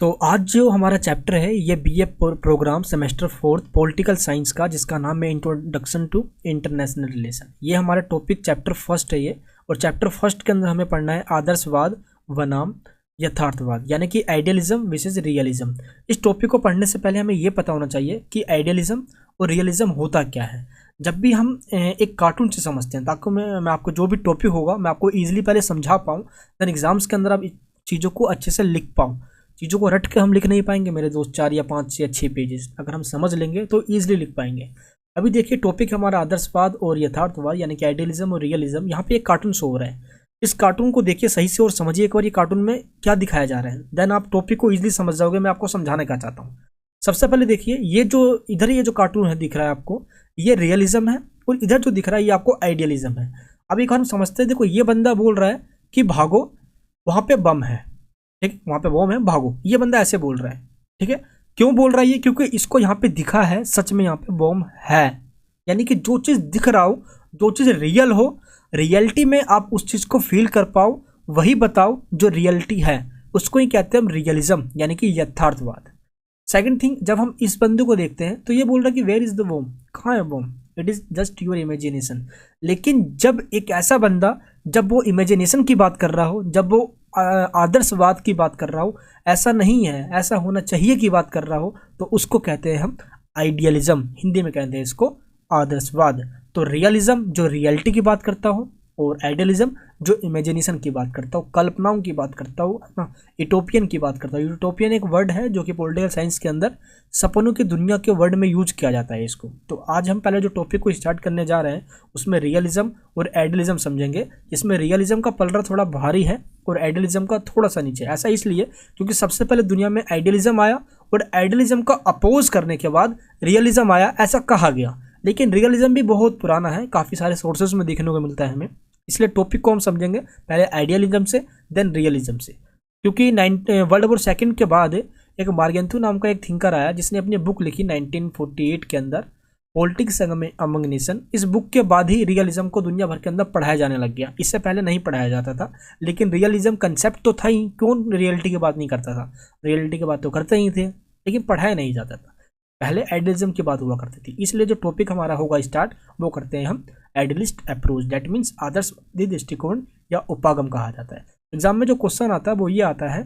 तो आज जो हमारा चैप्टर है ये BA programme semester 4 political science का, जिसका नाम है इंट्रोडक्शन टू इंटरनेशनल रिलेशन। ये हमारा टॉपिक चैप्टर फर्स्ट है ये। और चैप्टर फर्स्ट के अंदर हमें पढ़ना है आदर्शवाद बनाम यथार्थवाद, यानी कि आइडियलिज्म वर्सेस रियलिज्म। इस टॉपिक को पढ़ने से पहले हमें ये पता होना चाहिए कि आइडियलिज्म और रियलिज्म होता क्या है। जब भी हम एक कार्टून से समझते हैं, ताकि मैं आपको जो भी टॉपिक होगा मैं आपको ईजिली पहले समझा पाऊँ, देन एग्जाम्स के अंदर आप चीज़ों को अच्छे से लिख पाऊँ। चीज़ों को रट के हम लिख नहीं पाएंगे मेरे दोस्त, 4 या 5 या 6 पेजेस। अगर हम समझ लेंगे तो ईजिली लिख पाएंगे। अभी देखिए टॉपिक हमारा आदर्शवाद और यथार्थवाद, यानी कि आइडियलिज्म और रियलिज्म। यहाँ पे एक कार्टून शो हो रहा है, इस कार्टून को देखिए सही से और समझिए एक बार ये कार्टून में क्या दिखाया जा रहा है, देन आप टॉपिक को ईजिली समझ जाओगे। मैं आपको समझाने का चाहता हूँ। सबसे पहले देखिए ये जो इधर ये जो कार्टून है दिख रहा है आपको, ये रियलिज्म है, और इधर जो दिख रहा है ये आपको आइडियलिज्म है। अब एक हम समझते हैं, देखो ये बंदा बोल रहा है कि भागो वहाँ पे बम है, ठीक, वहाँ पे बम है भागो, ये बंदा ऐसे बोल रहा है, ठीक है। क्यों बोल रहा है ये? क्योंकि इसको यहाँ पे दिखा है सच में यहाँ पे बम है। यानी कि जो चीज़ दिख रहा हो, जो चीज़ रियल हो, रियलिटी में आप उस चीज़ को फील कर पाओ, वही बताओ जो रियलिटी है, उसको ही कहते हैं हम रियलिज्म, यानी कि यथार्थवाद। सेकंड थिंग, जब हम इस बंदे को देखते हैं तो ये बोल रहा है कि वेयर इज द बम, कहाँ है bomb, it is just your imagination. लेकिन जब एक ऐसा बंदा, जब वो इमेजिनेशन की बात कर रहा हो, जब वो आदर्शवाद की बात कर रहा हो, ऐसा नहीं है ऐसा होना चाहिए की बात कर रहा हो, तो उसको कहते हैं हम आइडियलिज्म। हिंदी में कहते हैं इसको आदर्शवाद। तो रियलिज्म जो रियलिटी की बात करता हो, और आइडियलिज्म जो इमेजिनेशन की बात करता हो, कल्पनाओं की बात करता हो, ना यूटोपियन की बात करता हो। यूटोपियन एक वर्ड है जो कि पॉलिटिकल साइंस के अंदर सपनों की दुनिया के वर्ड में यूज किया जाता है इसको। तो आज हम पहले जो टॉपिक को स्टार्ट करने जा रहे हैं उसमें रियलिज्म और आइडियलिज्म समझेंगे। इसमें रियलिज्म का पलड़ा थोड़ा भारी है और आइडियलिज्म का थोड़ा सा नीचे। ऐसा इसलिए क्योंकि सबसे पहले दुनिया में आइडियलिज्म आया और आइडियलिज्म का अपोज करने के बाद रियलिज्म आया, ऐसा कहा गया। लेकिन रियलिज्म भी बहुत पुराना है, काफ़ी सारे सोर्सेज में देखने को मिलता है हमें। इसलिए टॉपिक को हम समझेंगे पहले आइडियलिज्म से, देन रियलिज्म से। क्योंकि वर्ल्ड वॉर सेकंड के बाद एक मार्गेंथू नाम का एक थिंकर आया जिसने अपनी बुक लिखी 1948 के अंदर, पॉलिटिक्स अमंग नेशन। इस बुक के बाद ही रियलिज्म को दुनिया भर के अंदर पढ़ाया जाने लग गया। इससे पहले नहीं पढ़ाया जाता था, लेकिन रियलिज्म कंसेप्ट तो था ही, कौन रियलिटी की बात नहीं करता था। रियलिटी की बात तो करते ही थे, लेकिन पढ़ाया नहीं जाता था। पहले आइडियलिज्म की बात हुआ करती थी। इसलिए जो टॉपिक हमारा होगा स्टार्ट, वो करते हैं हम आइडियलिस्ट अप्रोच, दैट मीन्स आदर्शवादी दृष्टिकोण या उपागम कहा जाता है। एग्जाम में जो क्वेश्चन आता है वो ये आता है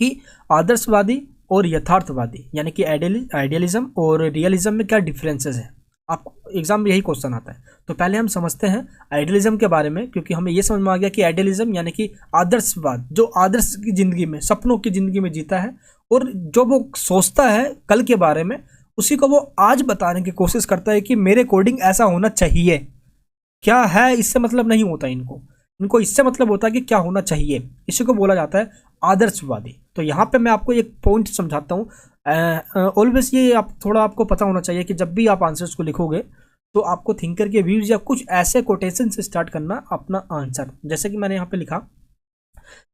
कि आदर्शवादी और यथार्थवादी, यानी कि आइडियलिज्म और रियलिज्म में क्या डिफरेंसेस है। आपको एग्जाम में यही क्वेश्चन आता है। तो पहले हम समझते हैं आइडियलिज्म के बारे में, क्योंकि हमें ये समझ में आ गया कि आइडियलिज्म यानी कि आदर्शवाद, जो आदर्श की जिंदगी में, सपनों की जिंदगी में जीता है, और जो वो सोचता है कल के बारे में, उसी को वो आज बताने की कोशिश करता है कि मेरे अकॉर्डिंग ऐसा होना चाहिए। क्या है इससे मतलब नहीं होता इनको इससे मतलब होता है कि क्या होना चाहिए। इसी को बोला जाता है आदर्शवादी। तो यहाँ पे मैं आपको एक पॉइंट समझाता हूँ। ऑलवेज ये थोड़ा आपको पता होना चाहिए कि जब भी आप आंसर्स को लिखोगे तो आपको थिंकर के व्यूज या कुछ ऐसे कोटेशन से स्टार्ट करना अपना आंसर। जैसे कि मैंने यहाँ पे लिखा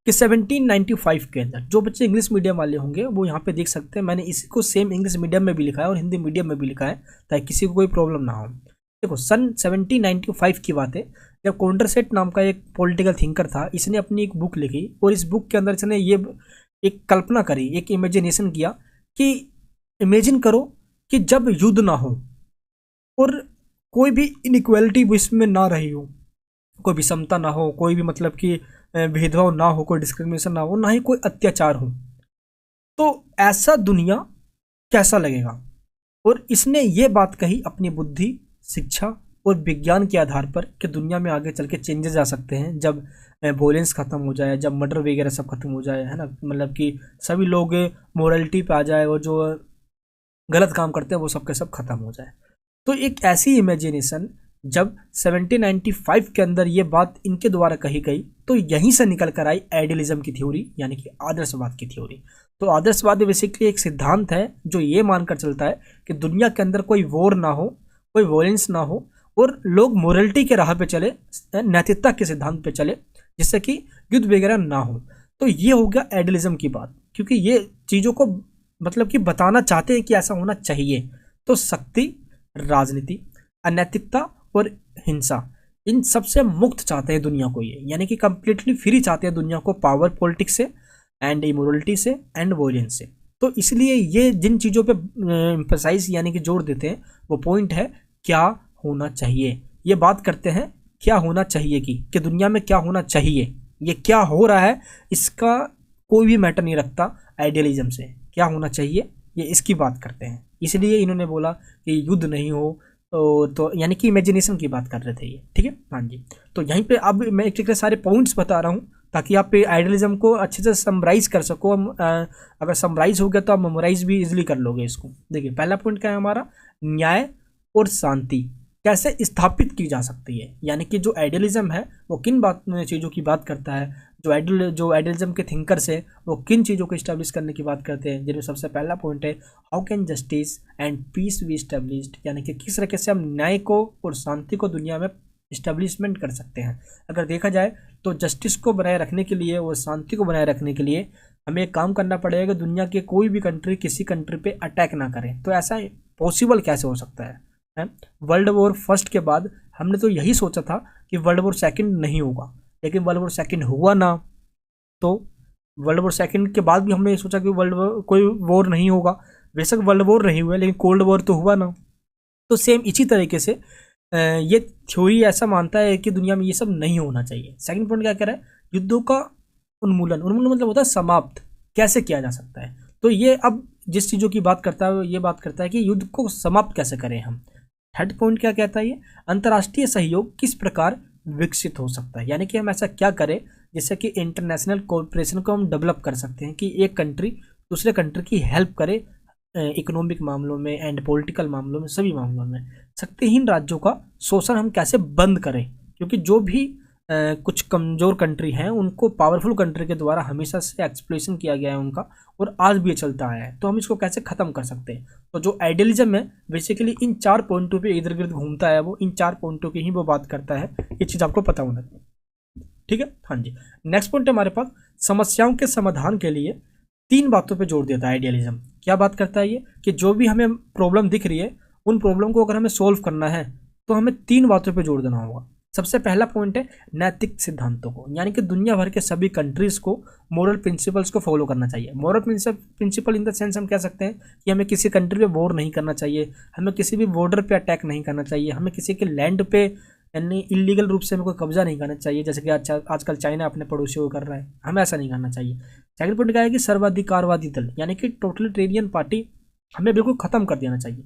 कि 1795 के अंदर, जो बच्चे इंग्लिश मीडियम वाले होंगे वो यहाँ पे देख सकते हैं, मैंने इसी को सेम इंग्लिश मीडियम में भी लिखा है और हिंदी मीडियम में भी लिखा है, ताकि किसी को कोई प्रॉब्लम ना हो। देखो सन 1795 की बात है, जब कॉन्ड्रसेट नाम का एक पॉलिटिकल थिंकर था, इसने अपनी एक बुक लिखी, और इस बुक के अंदर इसने ये एक कल्पना करी, एक इमेजिनेशन किया कि इमेजिन करो कि जब युद्ध ना हो और कोई भी इनइक्वालिटी विश्व में ना रही हो, कोई विषमता ना हो, कोई भी मतलब कि भेदभाव ना हो, कोई डिस्क्रिमिनेशन ना हो, ना ही कोई अत्याचार हो, तो ऐसा दुनिया कैसा लगेगा। और इसने ये बात कही अपनी बुद्धि, शिक्षा और विज्ञान के आधार पर कि दुनिया में आगे चल के चेंजेस आ सकते हैं जब वॉयलेंस खत्म हो जाए, जब मर्डर वगैरह सब खत्म हो जाए, है ना, मतलब कि सभी लोग मोरलिटी पे आ जाए और जो गलत काम करते हैं वो सब के सब खत्म हो जाए। तो एक ऐसी इमेजिनेशन जब 1795 के अंदर ये बात इनके द्वारा कही गई, तो यहीं से निकल कर आई आइडियलिज्म की थ्योरी, यानी कि आदर्शवाद की थ्योरी। तो आदर्शवाद बेसिकली एक सिद्धांत है जो ये मानकर चलता है कि दुनिया के अंदर कोई वॉर ना हो, कोई वॉयलेंस ना हो, और लोग मोरलिटी के राह पे चले, नैतिकता के सिद्धांत पे चले, जिससे कि युद्ध वगैरह ना हो। तो ये हो गया आइडियलिज्म की बात, क्योंकि ये चीज़ों को मतलब कि बताना चाहते हैं कि ऐसा होना चाहिए। तो शक्ति, राजनीति, अनैतिकता और हिंसा, इन सबसे मुक्त चाहते हैं दुनिया को ये, यानी कि कंप्लीटली फ्री चाहते हैं दुनिया को पावर पॉलिटिक्स से, एंड इमोरलिटी से एंड वॉयलेंस से। तो इसलिए ये जिन चीज़ों पे एम्फसाइज यानी कि जोर देते हैं वो पॉइंट है क्या होना चाहिए। ये बात करते हैं क्या होना चाहिए कि दुनिया में क्या होना चाहिए, ये क्या हो रहा है इसका कोई भी मैटर नहीं रखता आइडियलिज्म से, क्या होना चाहिए ये इसकी बात करते हैं। इसलिए इन्होंने बोला कि युद्ध नहीं हो तो यानी कि इमेजिनेशन की बात कर रहे थे ये, ठीक है। हाँ जी, तो यहीं पे अब मैं एक एक सारे पॉइंट्स बता रहा हूँ ताकि आप आइडियलिज्म को अच्छे से समराइज कर सको। अगर समराइज हो गया तो आप मेमोराइज भी इजिली कर लोगे इसको। देखिए पहला पॉइंट क्या है हमारा, न्याय और शांति कैसे स्थापित की जा सकती है। यानी कि जो आइडियलिज्म है वो किन चीज़ों की बात करता है, जो आइडियलिज्म के थिंकर्स है वो किन चीज़ों को इस्टेब्लिश करने की बात करते हैं, जिनमें सबसे पहला पॉइंट है how can justice and peace be established, यानी कि किस तरीके से हम न्याय को और शांति को दुनिया में इस्टेब्लिशमेंट कर सकते हैं। अगर देखा जाए तो जस्टिस को बनाए रखने के लिए और शांति को बनाए रखने के लिए हमें एक काम करना पड़ेगा कि दुनिया के कोई भी कंट्री किसी कंट्री पे अटैक ना करे। तो ऐसा पॉसिबल कैसे हो सकता है? वर्ल्ड वॉर फर्स्ट के बाद हमने तो यही सोचा था कि वर्ल्ड वॉर सेकंड नहीं होगा, लेकिन वर्ल्ड वॉर सेकंड हुआ ना। तो वर्ल्ड वॉर सेकंड के बाद भी हमने ये सोचा कि वर्ल्ड वॉर कोई वॉर नहीं होगा। बेशक वर्ल्ड वॉर नहीं हुआ लेकिन कोल्ड वॉर तो हुआ ना। तो सेम इसी तरीके से ये थ्योरी ऐसा मानता है कि दुनिया में ये सब नहीं होना चाहिए। सेकंड पॉइंट क्या कह रहा है, युद्धों का उन्मूलन मतलब होता है समाप्त कैसे किया जा सकता है। तो ये अब जिस चीज़ों की बात करता है ये बात करता है कि युद्ध को समाप्त कैसे करें हम। थर्ड पॉइंट क्या कहता है, ये अंतर्राष्ट्रीय सहयोग किस प्रकार विकसित हो सकता है। यानी कि हम ऐसा क्या करें जिससे कि इंटरनेशनल कोऑपरेशन को हम डेवलप कर सकते हैं कि एक कंट्री दूसरे कंट्री की हेल्प करे इकोनॉमिक मामलों में एंड पॉलिटिकल मामलों में, सभी मामलों में। शक्तिहीन राज्यों का शोषण हम कैसे बंद करें, क्योंकि जो भी कुछ कमज़ोर कंट्री हैं उनको पावरफुल कंट्री के द्वारा हमेशा से एक्सप्लॉइटेशन किया गया है उनका, और आज भी ये चलता आया है। तो हम इसको कैसे ख़त्म कर सकते हैं। तो जो आइडियलिज्म है बेसिकली इन 4 पॉइंटों पे इधर गिर्द घूमता है, वो इन 4 पॉइंटों की ही वो बात करता है। ये चीज़ आपको पता होना चाहिए, ठीक है। हाँ जी, नेक्स्ट पॉइंट है हमारे पास समस्याओं के समाधान के लिए 3 बातों पे जोर देता है आइडियलिज्म। क्या बात करता है ये कि जो भी हमें प्रॉब्लम दिख रही है उन प्रॉब्लम को अगर हमें सोल्व करना है तो हमें 3 बातों पे जोर देना होगा। सबसे पहला पॉइंट है नैतिक सिद्धांतों को, यानी कि दुनिया भर के सभी कंट्रीज को मॉरल प्रिंसिपल्स को फॉलो करना चाहिए। Moral principle in the sense हम कह सकते हैं कि हमें किसी कंट्री पे वॉर नहीं करना चाहिए, हमें किसी भी बॉर्डर पे अटैक नहीं करना चाहिए, हमें किसी के लैंड पे यानी इलीगल रूप से हमें कोई कब्जा नहीं करना चाहिए, जैसे कि आजकल चाइना अपने पड़ोसियों को कर रहा है। हमें ऐसा नहीं करना चाहिए। सेकंड पॉइंट क्या है कि सर्वाधिकारवादी दल यानी कि टोटलिटेरियन पार्टी हमें बिल्कुल ख़त्म कर देना चाहिए।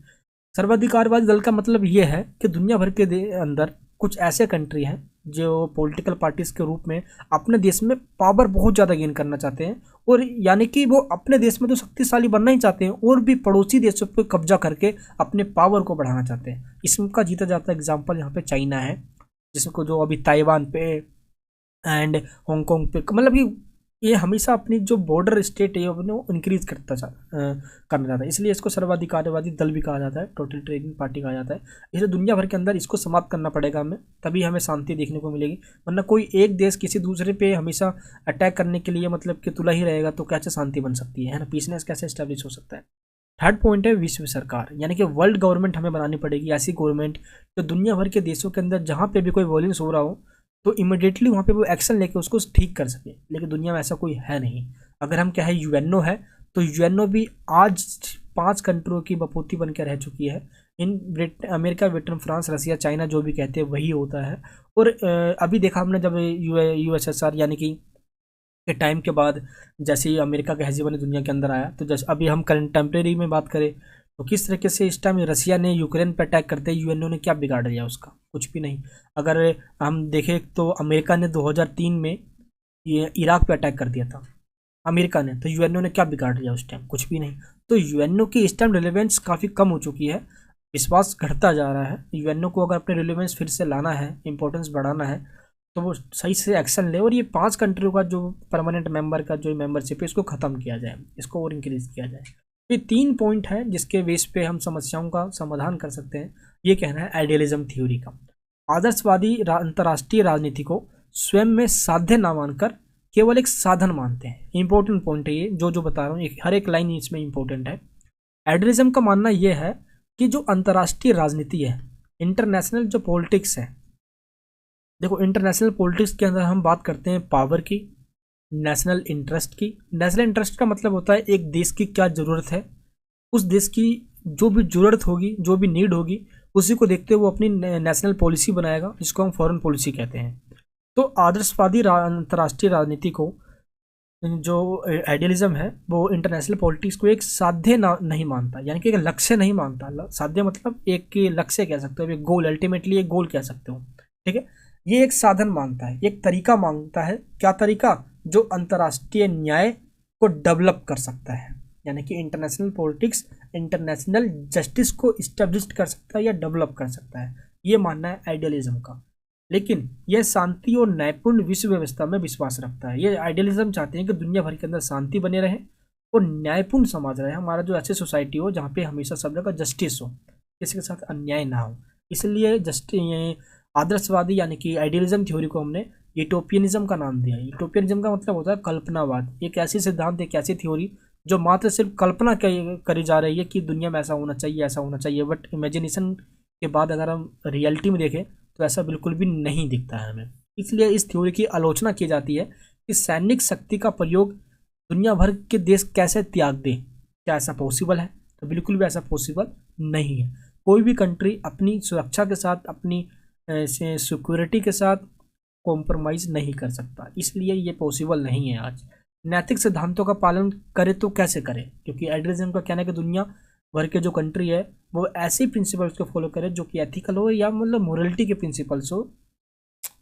सर्वाधिकारवादी दल का मतलब ये है कि दुनिया भर के अंदर कुछ ऐसे कंट्री हैं जो पॉलिटिकल पार्टीज के रूप में अपने देश में पावर बहुत ज़्यादा गेन करना चाहते हैं, और यानी कि वो अपने देश में तो शक्तिशाली बनना ही चाहते हैं और भी पड़ोसी देशों पर कब्जा करके अपने पावर को बढ़ाना चाहते हैं। इसका जीता जाता एग्जाम्पल यहाँ पे चाइना है, जिसको जो अभी ताइवान पे एंड हांगकांग पे, मतलब कि ये हमेशा अपनी जो बॉर्डर स्टेट है वो इंक्रीज करना चाहता है। इसलिए इसको सर्वाधिकारवादी दल भी कहा जाता है, टोटलिटेरियन पार्टी कहा जाता है। इसलिए दुनिया भर के अंदर इसको समाप्त करना पड़ेगा हमें, तभी हमें शांति देखने को मिलेगी। वरना कोई एक देश किसी दूसरे पे हमेशा अटैक करने के लिए मतलब कि तुला ही रहेगा तो कैसे शांति बन सकती है ना, पीसनेस कैसे इस्टेब्लिश हो सकता है। थर्ड पॉइंट है विश्व सरकार, यानी कि वर्ल्ड गवर्नमेंट हमें बनानी पड़ेगी, ऐसी गवर्नमेंट जो दुनिया भर के देशों के अंदर जहाँ पे भी कोई वॉयलेंस हो रहा हो तो इमिडिएटली वहाँ पे वो एक्शन लेके उसको ठीक कर सके। लेकिन दुनिया में ऐसा कोई है नहीं। अगर हम कहें यूएनओ है तो यूएनओ भी आज 5 कंट्रियों की बपोती बन के रह चुकी है। इन America, Britain, France, Russia, China जो भी कहते हैं वही होता है। और अभी देखा हमने जब यूएसएसआर यानी कि के टाइम के बाद जैसे ही अमेरिका का हेजीमनी दुनिया के अंदर आया, तो जैसे अभी हम कंटेम्प्रेरी में बात करें तो किस तरीके से इस टाइम रसिया ने यूक्रेन पर अटैक करते यूएनओ ने क्या बिगाड़ दिया उसका, कुछ भी नहीं। अगर हम देखें तो अमेरिका ने 2003 में ये इराक पे अटैक कर दिया था अमेरिका ने, तो यूएनओ ने क्या बिगाड़ दिया उस टाइम, कुछ भी नहीं। तो यूएनओ की इस टाइम रिलेवेंस काफ़ी कम हो चुकी है, विश्वास घटता जा रहा है। यूएनओ को अगर अपने रिलेवेंस फिर से लाना है, इंपॉर्टेंस बढ़ाना है, तो वो सही से एक्शन ले और ये 5 कंट्रियों का जो परमानेंट मेंबर का जो मेंबरशिप है इसको ख़त्म किया जाए, इसको और इंक्रीज़ किया जाए। ये 3 पॉइंट हैं जिसके बेस पे हम समस्याओं का समाधान कर सकते हैं। ये कहना है आइडियलिज्म थ्योरी का। आदर्शवादी अंतर्राष्ट्रीय राजनीति को स्वयं में साध्य ना मानकर केवल एक साधन मानते हैं। इंपॉर्टेंट पॉइंट है ये, जो बता रहा हूँ हर एक लाइन इसमें इंपॉर्टेंट है। आइडियलिज्म का मानना यह है कि जो अंतर्राष्ट्रीय राजनीति है, इंटरनेशनल जो पॉलिटिक्स है, देखो इंटरनेशनल पॉलिटिक्स के अंदर हम बात करते हैं पावर की, नेशनल इंटरेस्ट की। नेशनल इंटरेस्ट का मतलब होता है एक देश की क्या ज़रूरत है, उस देश की जो भी ज़रूरत होगी, जो भी नीड होगी, उसी को देखते हुए वो अपनी नेशनल पॉलिसी बनाएगा, जिसको हम फॉरेन पॉलिसी कहते हैं। तो आदर्शवादी अंतर्राष्ट्रीय राजनीति को, जो आइडियलिज्म है, वो इंटरनेशनल पॉलिटिक्स को एक साध्य नहीं मानता, यानी कि एक लक्ष्य नहीं मानता। साध्य मतलब एक लक्ष्य कह सकते हो, एक गोल, अल्टीमेटली एक गोल कह सकते हो, ठीक है। ये एक साधन मानता है, एक तरीका मांगता है। क्या तरीका? जो अंतर्राष्ट्रीय न्याय को डेवलप कर सकता है, यानी कि इंटरनेशनल पॉलिटिक्स इंटरनेशनल जस्टिस को इस्टेब्लिश कर सकता है या डेवलप कर सकता है, ये मानना है आइडियलिज्म का। लेकिन यह शांति और न्यायपूर्ण विश्व व्यवस्था में विश्वास रखता है। ये आइडियलिज्म चाहते हैं कि दुनिया भर के अंदर शांति बने रहे और न्यायपूर्ण समाज रहे, हमारा जो ऐसी सोसाइटी हो जहाँ पे हमेशा सब जगह जस्टिस हो, किसी के साथ अन्याय ना हो। इसलिए आदर्शवादी यानी कि आइडियलिज्म थ्योरी को हमने यूटोपियनिज्म का नाम दिया। यूटोपियनिज्म का मतलब होता है कल्पनावाद, एक ऐसी सिद्धांत, एक ऐसी थ्योरी जो मात्र सिर्फ कल्पना करी जा रही है कि दुनिया में ऐसा होना चाहिए, ऐसा होना चाहिए, बट इमेजिनेशन के बाद अगर हम रियलिटी में देखें तो ऐसा बिल्कुल भी नहीं दिखता है हमें। इसलिए इस थ्योरी की आलोचना की जाती है कि सैनिक शक्ति का प्रयोग दुनिया भर के देश कैसे त्याग दे। क्या ऐसा पॉसिबल है? तो बिल्कुल भी ऐसा पॉसिबल नहीं है। कोई भी कंट्री अपनी सुरक्षा के साथ, अपनी सिक्योरिटी के साथ कॉम्प्रोमाइज़ नहीं कर सकता, इसलिए ये पॉसिबल नहीं है आज। नैतिक सिद्धांतों का पालन करे तो कैसे करे, क्योंकि आइडियलिज्म का कहना है कि दुनिया भर के जो कंट्री है वो ऐसे प्रिंसिपल्स को फॉलो करे जो कि एथिकल हो या मतलब मोरलिटी के प्रिंसिपल्स हो,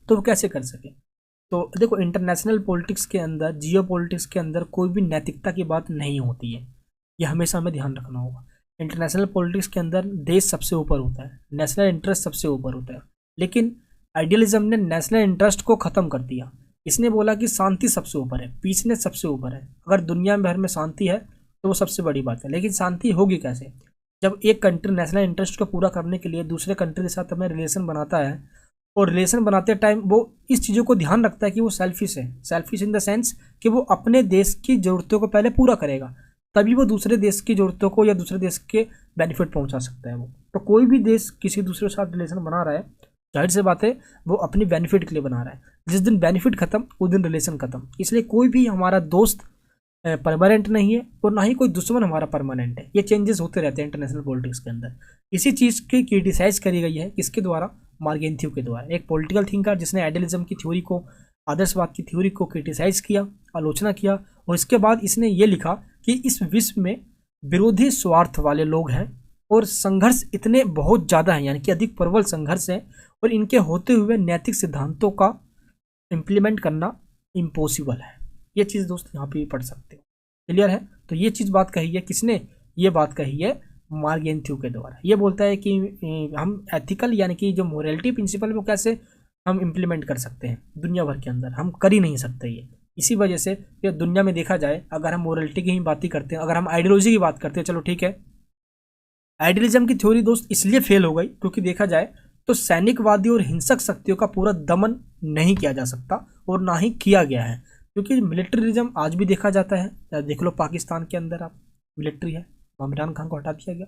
तो वो कैसे कर सके। तो देखो, इंटरनेशनल पॉलिटिक्स के अंदर, जियो पॉलिटिक्स के अंदर कोई भी नैतिकता की बात नहीं होती है, ये हमेशा हमें ध्यान रखना होगा। इंटरनेशनल पॉलिटिक्स के अंदर देश सबसे ऊपर होता है, नेशनल इंटरेस्ट सबसे ऊपर होता है। लेकिन आइडियलिज्म ने नेशनल इंटरेस्ट को ख़त्म कर दिया। इसने बोला कि शांति सबसे ऊपर है, पीसनेस सबसे ऊपर है। अगर दुनिया भर में शांति है तो वो सबसे बड़ी बात है, लेकिन शांति होगी कैसे? जब एक कंट्री नेशनल इंटरेस्ट को पूरा करने के लिए दूसरे कंट्री के साथ अपना रिलेशन बनाता है, और रिलेशन बनाते टाइम वो इस चीज़ों को ध्यान रखता है कि वो सेल्फिश है। सेल्फिश इन द सेंस कि वो अपने देश की ज़रूरतों को पहले पूरा करेगा, तभी वो दूसरे देश की ज़रूरतों को या दूसरे देश के बेनिफिट पहुंचा सकता है वो। तो कोई भी देश किसी दूसरे के साथ रिलेशन बना रहा है, जाहिर सी बात है वो अपनी बेनिफिट के लिए बना रहा है। जिस दिन बेनिफिट खत्म उस दिन रिलेशन खत्म। इसलिए कोई भी हमारा दोस्त परमानेंट नहीं है और ना ही कोई दुश्मन हमारा परमानेंट है। ये चेंजेस होते रहते हैं इंटरनेशनल पॉलिटिक्स के अंदर। इसी चीज़ की क्रिटिसाइज करी गई है किसके द्वारा? मार्गेंथ्यू के द्वारा, एक पॉलिटिकल थिंकर जिसने आइडियलिज्म की थ्योरी को, आदर्शवाद की थ्योरी को क्रिटिसाइज किया, आलोचना किया, और इसके बाद इसने ये लिखा कि इस विश्व में विरोधी स्वार्थ वाले लोग हैं और संघर्ष इतने बहुत ज़्यादा हैं, यानी कि अधिक प्रबल संघर्ष है, और इनके होते हुए नैतिक सिद्धांतों का इम्प्लीमेंट करना इम्पॉसिबल है। ये चीज़ दोस्त यहाँ पे पढ़ सकते हो, क्लियर है? तो ये चीज़ बात कही है किसने? ये बात कही है मार्गेंथ्यू के द्वारा। ये बोलता है कि हम एथिकल यानी कि जो मोरालिटी प्रिंसिपल वो कैसे हम इम्प्लीमेंट कर सकते हैं दुनिया भर के अंदर, हम कर ही नहीं सकते ये। इसी वजह से ये दुनिया में देखा जाए, अगर हम मोरालिटी की ही बात ही करते हैं, अगर हम आइडियोलॉजी की बात करते हैं, चलो ठीक है, आइडियलिज्म की थ्योरी दोस्त इसलिए फेल हो गई क्योंकि देखा जाए तो सैनिकवादी और हिंसक शक्तियों का पूरा दमन नहीं किया जा सकता और ना ही किया गया है, क्योंकि मिलिट्रिज्म आज भी देखा जाता है। देख लो पाकिस्तान के अंदर आप मिलिट्री है, इमरान खान को हटा दिया गया।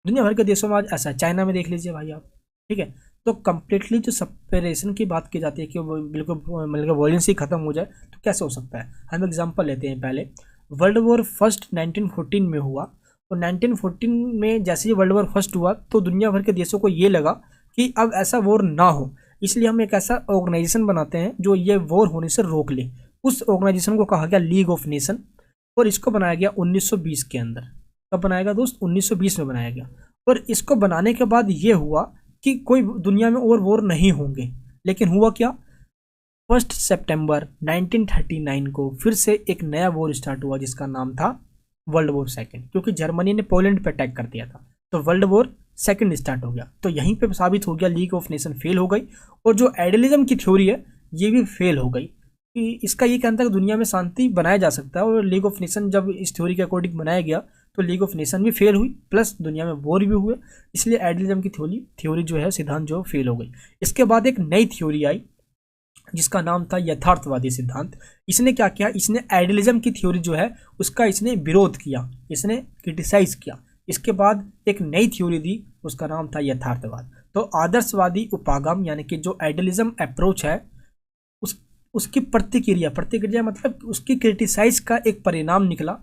दुनिया भर के देशों में आज ऐसा है, चाइना में देख लीजिए भाई आप, ठीक है। तो कंप्लीटली जो सेपरेशन की बात की जाती है कि वो बिल्कुल मतलब वॉयलेंस ही खत्म हो जाए, तो कैसे हो सकता है? हम एग्जांपल लेते हैं। पहले वर्ल्ड वॉर फर्स्ट 1914 में हुआ, और 1914 में जैसे ही वर्ल्ड वॉर फर्स्ट हुआ तो दुनिया भर के देशों को ये लगा कि अब ऐसा वॉर ना हो, इसलिए हम एक ऐसा ऑर्गेनाइजेशन बनाते हैं जो ये वॉर होने से रोक ले। उस ऑर्गेनाइजेशन को कहा गया लीग ऑफ नेशन, और इसको बनाया गया 1920 के अंदर। कब बनाया गया दोस्त? 1920 में बनाया गया। और इसको बनाने के बाद ये हुआ कि कोई दुनिया में और वॉर नहीं होंगे, लेकिन हुआ क्या? 1 सितंबर 1939 को फिर से एक नया वॉर स्टार्ट हुआ जिसका नाम था वर्ल्ड वॉर सेकेंड, क्योंकि जर्मनी ने पोलैंड पे अटैक कर दिया था, तो वर्ल्ड वॉर सेकेंड स्टार्ट हो गया। तो यहीं पे साबित हो गया लीग ऑफ नेशन फेल हो गई, और जो आइडियलिज्म की थ्योरी है ये भी फेल हो गई। इसका ये कहना था कि दुनिया में शांति बनाया जा सकता है, और लीग ऑफ नेशन जब इस थ्योरी के अकॉर्डिंग बनाया गया तो लीग ऑफ नेशन भी फेल हुई, प्लस दुनिया में वॉर भी हुए, इसलिए आइडियलिज्म की थ्योरी जो है, सिद्धांत जो फेल हो गई। इसके बाद एक नई थ्योरी आई जिसका नाम था यथार्थवादी सिद्धांत। इसने क्या किया? इसने आइडियलिज्म की थ्योरी जो है उसका इसने विरोध किया, इसने क्रिटिसाइज किया। इसके बाद एक नई थ्योरी दी, उसका नाम था यथार्थवाद। तो आदर्शवादी उपागम यानी कि जो आइडियलिज्म अप्रोच है उसकी प्रतिक्रिया मतलब उसकी क्रिटिसाइज का एक परिणाम निकला।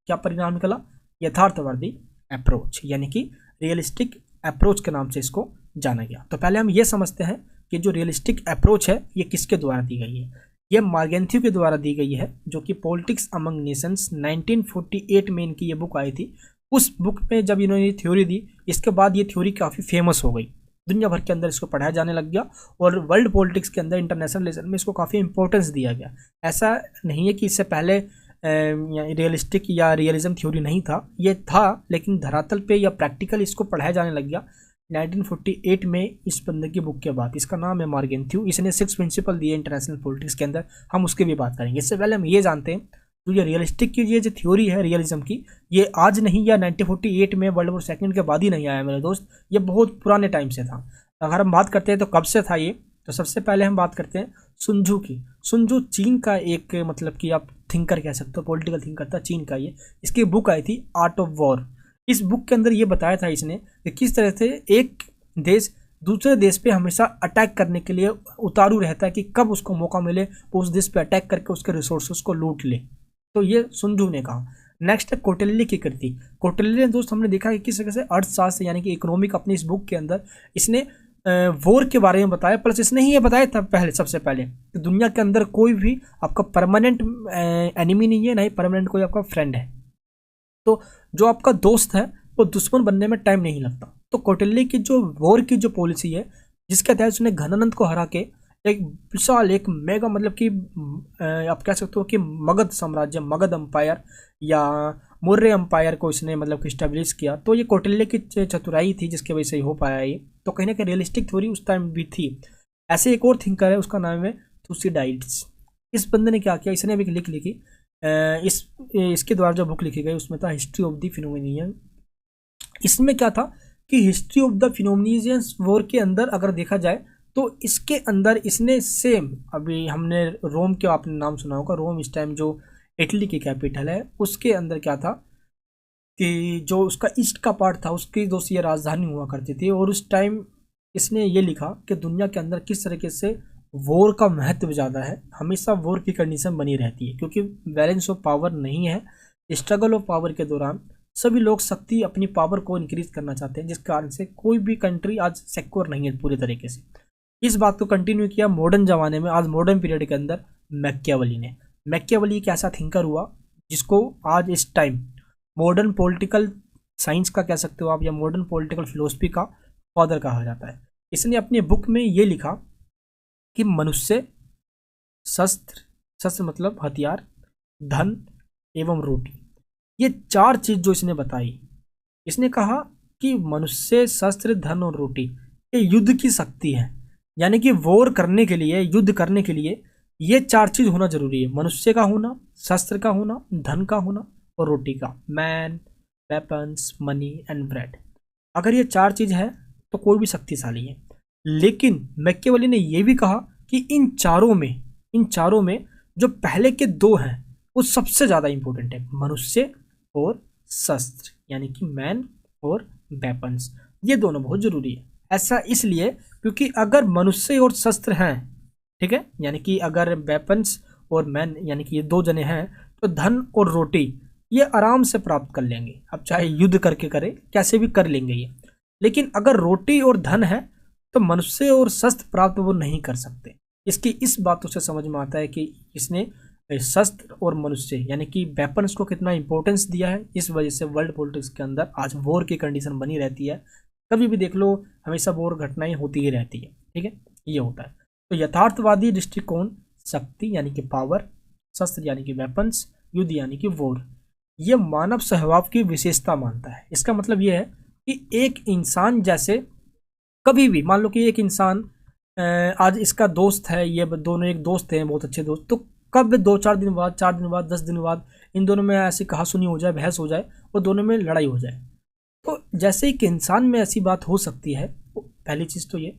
क्या परिणाम निकला? यथार्थवादी अप्रोच, यानी कि रियलिस्टिक अप्रोच के नाम से इसको जाना गया। तो पहले हम ये समझते हैं कि जो रियलिस्टिक अप्रोच है ये किसके द्वारा दी गई है। ये मॉर्गेंथ्यू के द्वारा दी गई है, जो कि पॉलिटिक्स अमंग नेशंस 1948 में इनकी ये बुक आई थी। उस बुक में जब इन्होंने ये थ्योरी दी, इसके बाद ये थ्योरी काफ़ी फेमस हो गई, दुनिया भर के अंदर इसको पढ़ाया जाने लग गया और वर्ल्ड पॉलिटिक्स के अंदर, इंटरनेशनल रिलेशन में इसको काफ़ी इंपॉर्टेंस दिया गया। ऐसा नहीं है कि इससे पहले रियलिस्टिक या रियलिज्म थ्योरी नहीं था, ये था, लेकिन धरातल पे या प्रैक्टिकल इसको पढ़ाया जाने लग गया 1948 में इस बंदे की बुक के बाद। इसका नाम है मॉर्गेंथ्यू। इसने 6 प्रिंसिपल दिए इंटरनेशनल पॉलिटिक्स के अंदर, हम उसकी भी बात करेंगे। इससे पहले हम ये जानते हैं तो ये रियलिस्टिक की ये जो थ्योरी है रियलिज्म की, ये आज नहीं या 1948 में वर्ल्ड वॉर सेकंड के बाद ही नहीं आया मेरे दोस्त, ये बहुत पुराने टाइम से था। अगर हम बात करते हैं तो कब से था ये, तो सबसे पहले हम बात करते हैं सुनजू की। सुनजू चीन का एक मतलब कि आप थिंकर कह सकते हो, पॉलिटिकल थिंकर था चीन का ये। इसकी बुक आई थी आर्ट ऑफ वॉर। इस बुक के अंदर ये बताया था इसने कि किस तरह से एक देश दूसरे देश पे हमेशा अटैक करने के लिए उतारू रहता है कि कब उसको मौका मिले वो उस देश पे अटैक करके उसके रिसोर्सेज को लूट ले। तो ये सुनजू ने कहा। नेक्स्ट है कौटिल्य की कृति। कौटिल्य ने दोस्त हमने देखा कि किस तरह से अर्थशास्त्र यानी कि इकोनॉमिक अपनी इस बुक के अंदर इसने वॉर के बारे में बताया, प्लस इसने ही ये बताया था पहले, सबसे पहले कि दुनिया के अंदर कोई भी आपका परमानेंट एनिमी नहीं है, नहीं परमानेंट कोई आपका फ्रेंड है। तो जो आपका दोस्त है वो दुश्मन बनने में टाइम नहीं लगता। तो कौटिल्य की जो वॉर की जो पॉलिसी है, जिसके तहत उसने घनानंद को हरा के एक विशाल एक मेगा मतलब कि आप कह सकते हो कि मगध साम्राज्य, मगध एम्पायर या मौर्य एम्पायर को इसने मतलब कि स्टैब्लिश किया। तो ये कौटिल्य की चतुराई थी जिसकी वजह से ही हो पाया ये। तो कहीं ना कहीं रियलिस्टिक थ्योरी उस टाइम भी थी। ऐसे एक और थिंकर है, उसका नाम है थुसिडाइड्स। इस बंदे ने क्या किया, इसने भी लिख लिखी इसके द्वारा जो बुक लिखी गई उसमें था हिस्ट्री ऑफ द फिनोमिनियन। इसमें क्या था कि हिस्ट्री ऑफ द फिनोमिनियंस वॉर के अंदर अगर देखा जाए तो इसके अंदर इसने सेम, अभी हमने रोम के आपने नाम सुना होगा, रोम इस टाइम जो इटली की कैपिटल है, उसके अंदर क्या था कि जो उसका ईस्ट का पार्ट था उसकी दोस्त ये राजधानी हुआ करती थी। और उस टाइम इसने ये लिखा कि दुनिया के अंदर किस तरीके से वॉर का महत्व ज़्यादा है, हमेशा वॉर की कंडीशन बनी रहती है क्योंकि बैलेंस ऑफ पावर नहीं है। स्ट्रगल ऑफ पावर के दौरान सभी लोग शक्ति अपनी पावर को इंक्रीज करना चाहते हैं, जिस कारण से कोई भी कंट्री आज सिक्योर नहीं है पूरे तरीके से। इस बात को कंटिन्यू किया मॉडर्न ज़माने में, आज मॉडर्न पीरियड के अंदर मैकियावेली ने। मैकियावेली एक ऐसा थिंकर हुआ जिसको आज इस टाइम मॉडर्न पॉलिटिकल साइंस का कह सकते हो आप, या मॉडर्न पॉलिटिकल फिलोसफी का फादर कहा जाता है। इसने अपनी बुक में ये लिखा कि मनुष्य शस्त्र मतलब हथियार, धन एवं रोटी, ये 4 चीज़ जो इसने बताई, इसने कहा कि मनुष्य, शस्त्र, धन और रोटी ये युद्ध की शक्ति है। यानी कि वॉर करने के लिए, युद्ध करने के लिए ये 4 चीज़ होना जरूरी है। मनुष्य का होना, शस्त्र का होना, धन का होना और रोटी का, man, weapons, money and bread. अगर ये 4 चीज़ है तो कोई भी शक्तिशाली है। लेकिन मैकियावेली ने यह भी कहा कि इन चारों में जो पहले के 2 हैं वो सबसे ज़्यादा इंपॉर्टेंट है, मनुष्य और शस्त्र यानी कि मैन और वेपन्स, ये दोनों बहुत जरूरी है। ऐसा इसलिए क्योंकि अगर मनुष्य और शस्त्र हैं, ठीक है, यानी कि अगर वेपन्स और मैन यानी कि ये 2 जने हैं, तो धन और रोटी ये आराम से प्राप्त कर लेंगे। अब चाहे युद्ध करके करे, कैसे भी कर लेंगे ये। लेकिन अगर रोटी और धन है तो मनुष्य और शस्त्र प्राप्त वो नहीं कर सकते। इसकी इस बातों से समझ में आता है कि इसने शस्त्र और मनुष्य यानी कि वेपन्स को कितना इंपॉर्टेंस दिया है। इस वजह से वर्ल्ड पॉलिटिक्स के अंदर आज वॉर की कंडीशन बनी रहती है। कभी भी देख लो, हमेशा वॉर घटनाएं होती ही रहती है, ठीक है, ये होता है। तो यथार्थवादी दृष्टिकोण शक्ति यानी कि पावर, शस्त्र यानी कि वेपन्स, युद्ध यानी कि वॉर, ये मानव स्वभाव की विशेषता मानता है। इसका मतलब ये है कि एक इंसान जैसे कभी भी मान लो कि एक इंसान आज इसका दोस्त है, ये दोनों एक दोस्त हैं, बहुत अच्छे दोस्त, तो कब 2-4 दिन बाद, 4 दिन बाद, 10 दिन बाद इन दोनों में ऐसी कहासुनी हो जाए, बहस हो जाए और दोनों में लड़ाई हो जाए। तो जैसे एक इंसान में ऐसी बात हो सकती है, पहली चीज़ तो ये।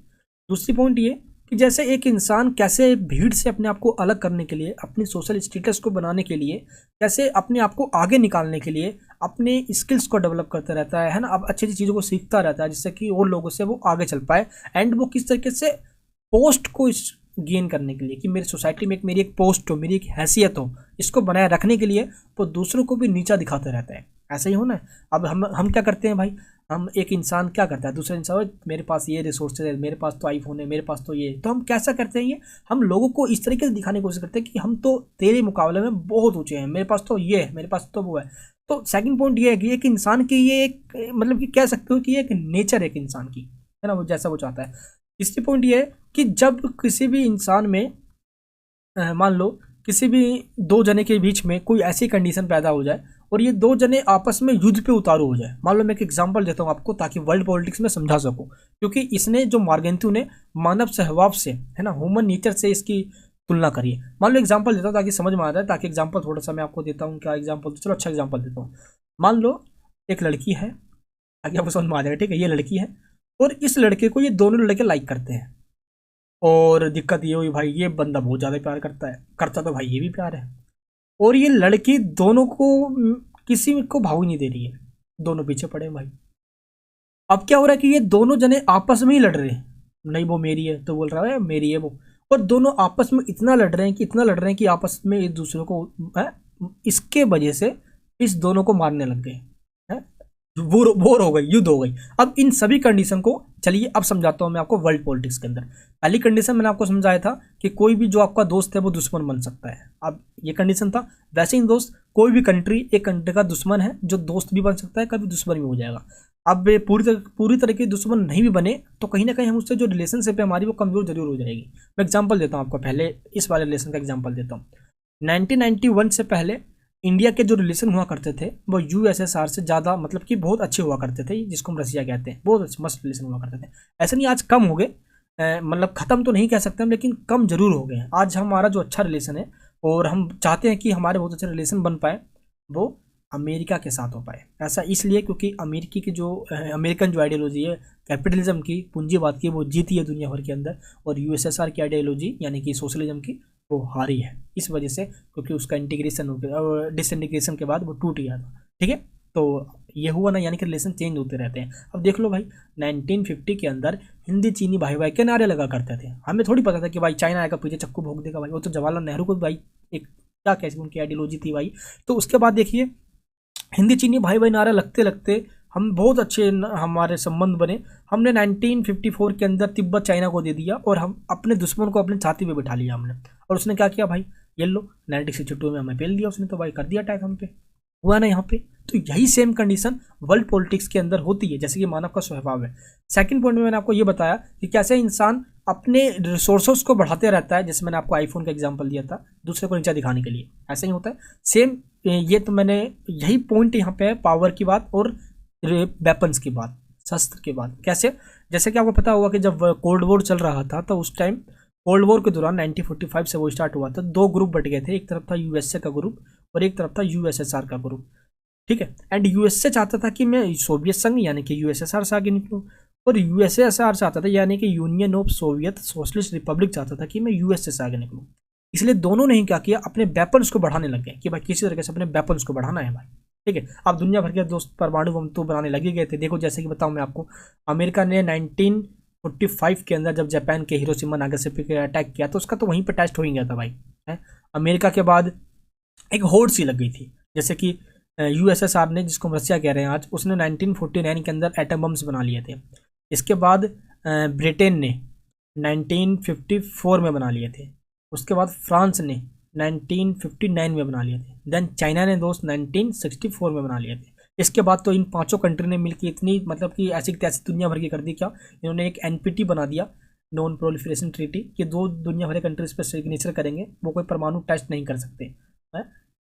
दूसरी पॉइंट ये कि जैसे एक इंसान कैसे भीड़ से अपने आप को अलग करने के लिए, अपनी सोशल स्टेटस को बनाने के लिए, कैसे अपने आप को आगे निकालने के लिए अपने स्किल्स को डेवलप करता रहता है ना, अब अच्छी अच्छी चीज़ों को सीखता रहता है जिससे कि और लोगों से वो आगे चल पाए, एंड वो किस तरीके से पोस्ट को गेन करने के लिए, कि मेरी सोसाइटी में मेरी एक पोस्ट हो, मेरी एक हैसियत हो, इसको बनाए रखने के लिए वो दूसरों को भी नीचा दिखाते रहता है। ऐसा ही होना है। अब हम क्या करते हैं भाई, हम एक इंसान क्या करता है, दूसरे इंसान मेरे पास ये रिसोर्सेज है, मेरे पास तो आईफोन है, मेरे पास तो ये, तो हम कैसा करते हैं, ये हम लोगों को इस तरीके से दिखाने की कोशिश करते हैं कि हम तो तेरे मुकाबले में बहुत ऊंचे हैं, मेरे पास तो ये है, मेरे पास तो वो है। तो सेकंड पॉइंट ये है कि एक इंसान की ये एक मतलब कि कह सकते हो कि ये एक नेचर है एक इंसान की, है ना, वो जैसा वो चाहता है। तीसरी पॉइंट ये है कि जब किसी भी इंसान में मान लो किसी भी दो जने के बीच में कोई ऐसी कंडीशन पैदा हो जाए और ये दो जने आपस में युद्ध पे उतारू हो जाए। मान लो मैं एक एग्जांपल देता हूँ आपको ताकि वर्ल्ड पॉलिटिक्स में समझा सकूं, क्योंकि इसने जो मार्गेंथ्यू ने मानव स्वभाव से, है ना, ह्यूमन नेचर से इसकी तुलना करी है। मान लो एग्जाम्पल देता हूँ ताकि समझ में आ जाए, ताकि एग्जाम्पल थोड़ा सा मैं आपको देता हूँ। क्या एग्जाम्पल, चलो अच्छा एग्जाम्पल देता हूँ। मान लो एक लड़की है, ताकि आपको समझ में आ जाएगा, ठीक है, ये लड़की है और इस लड़के को ये दोनों लड़के लाइक करते हैं। और दिक्कत ये हुई भाई, ये बंदा बहुत ज़्यादा प्यार करता है, करता तो भाई ये भी प्यार है, और ये लड़की दोनों को किसी को भाव ही नहीं दे रही है, दोनों पीछे पड़े हैं भाई। अब क्या हो रहा है कि ये दोनों जने आपस में ही लड़ रहे हैं, नहीं वो मेरी है तो बोल रहा है मेरी है वो, और दोनों आपस में इतना लड़ रहे हैं कि इतना लड़ रहे हैं कि आपस में एक दूसरे को इसके वजह से इस दोनों को मारने लग गए, वोर हो गई, युद्ध हो गई। अब इन सभी कंडीशन को चलिए अब समझाता हूं मैं आपको वर्ल्ड पॉलिटिक्स के अंदर। पहली कंडीशन मैंने आपको समझाया था कि कोई भी जो आपका दोस्त है वो दुश्मन बन सकता है। अब ये कंडीशन था, वैसे ही दोस्त कोई भी कंट्री एक कंट्री का दुश्मन है, जो दोस्त भी बन सकता है, कभी दुश्मन भी हो जाएगा। अब पूरी तरह की दुश्मन नहीं भी बने तो कहीं ना कहीं हम उससे जो रिलेशनशिप है हमारी वो कमजोर जरूर हो जाएगी। मैं एग्जाम्पल देता हूँ आपको, पहले इस वाले रिलेशन का एग्जाम्पल देता हूँ। 1991 से पहले इंडिया के जो रिलेशन हुआ करते थे वो यूएसएसआर से ज़्यादा मतलब कि बहुत अच्छे हुआ करते थे, जिसको हम रसिया कहते हैं, बहुत अच्छे मस्त रिलेशन हुआ करते थे। ऐसा नहीं आज कम हो गए, मतलब ख़त्म तो नहीं कह सकते हम, लेकिन कम जरूर हो गए हैं। आज हमारा जो अच्छा रिलेशन है और हम चाहते हैं कि हमारे बहुत अच्छे रिलेशन बन पाए, वो अमेरिका के साथ हो पाए। ऐसा इसलिए क्योंकि अमेरिकी की जो अमेरिकन जो आइडियोलॉजी है कैपिटलिज्म की, पूंजीवाद की, वो जीती है दुनिया भर के अंदर, और यूएसएसआर की आइडियोलॉजी यानी कि सोशलिज्म की वो हारी है इस वजह से, क्योंकि उसका इंटीग्रेशन हो गया और डिसइंटीग्रेशन के बाद वो टूट गया था। ठीक है, तो ये हुआ ना, यानी कि रिलेशन चेंज होते रहते हैं। अब देख लो भाई 1950 के अंदर हिंदी चीनी भाई भाई के नारे लगा करते थे। हमें थोड़ी पता था कि भाई चाइना आएगा पीछे चक्कू भोंक देगा भाई, वो तो जवाहरलाल नेहरू को भाई एक क्या कैसे उनकी आइडियोलॉजी थी भाई। तो उसके बाद देखिए हिंदी चीनी भाई भाई नारा लगते लगते हम बहुत अच्छे हमारे संबंध बने। हमने 1954 के अंदर तिब्बत चाइना को दे दिया और हम अपने दुश्मन को अपने छाती पे बिठा लिया हमने। और उसने क्या किया भाई, ये लो 1962 में हमें पेल दिया उसने, तो भाई कर दिया अटैक हम पे, हुआ ना यहाँ पे। तो यही सेम कंडीशन वर्ल्ड पॉलिटिक्स के अंदर होती है, जैसे कि मानव का स्वभाव है। सेकंड पॉइंट में मैंने आपको ये बताया कि कैसे इंसान अपने रिसोर्सेस को बढ़ाते रहता है, जैसे मैंने आपको आईफोन का एग्जांपल दिया था दूसरे को नीचा दिखाने के लिए, ऐसा ही होता है सेम। ये तो मैंने यही पॉइंट यहाँ पे है, पावर की बात और वेपन्स की बात, शस्त्र की बात। कैसे, जैसे कि आपको पता होगा कि जब कोल्ड वॉर चल रहा था तो उस टाइम कोल्ड वॉर के दौरान 1945 से वो स्टार्ट हुआ था, दो ग्रुप बट गए थे, एक तरफ था यूएसए का ग्रुप और एक तरफ था यूएसएसआर का ग्रुप। ठीक है, एंड यूएसए चाहता था कि मैं सोवियत संघ यानी कि यूएसएसआर से आगे निकलूँ, और यूएसएसआर चाहता था यानी कि union of Soviet socialist Republic चाहता था कि मैं यूएसए से आगे निकलूँ। इसलिए दोनों ने ही क्या किया, अपने वेपन्स को बढ़ाने लग गए कि भाई किसी तरीके से अपने वेपन्स को बढ़ाना है भाई। ठीक है, अब दुनिया भर के दोस्त परमाणु बम तो बनाने लगे गए थे। देखो जैसे कि बताऊं मैं आपको, अमेरिका ने 1945 के अंदर जब जापान के हिरोशिमा नागासाकी पे अटैक किया तो उसका तो वहीं पर टेस्ट हो ही गया था भाई, है। अमेरिका के बाद एक होड़ सी लग गई थी, जैसे कि यूएसएसआर ने, जिसको हम रसिया कह रहे हैं आज, उसने 1949 के अंदर एटम बम्स बना लिए थे। इसके बाद ब्रिटेन ने 1954 में बना लिए थे। उसके बाद फ्रांस ने 1959 में बना लिए थे। देन चाइना ने दोस्त 1964 में बना लिए थे। इसके बाद तो इन पांचों कंट्री ने मिलकर इतनी मतलब कि ऐसी तैसी दुनिया भर की कर दी, क्या इन्होंने एक एनपीटी बना दिया, नॉन प्रोलिफरेशन ट्रीटी, कि दो दुनिया भर के कंट्रीज पर सिग्नेचर करेंगे, वो कोई परमाणु टेस्ट नहीं कर सकते, है।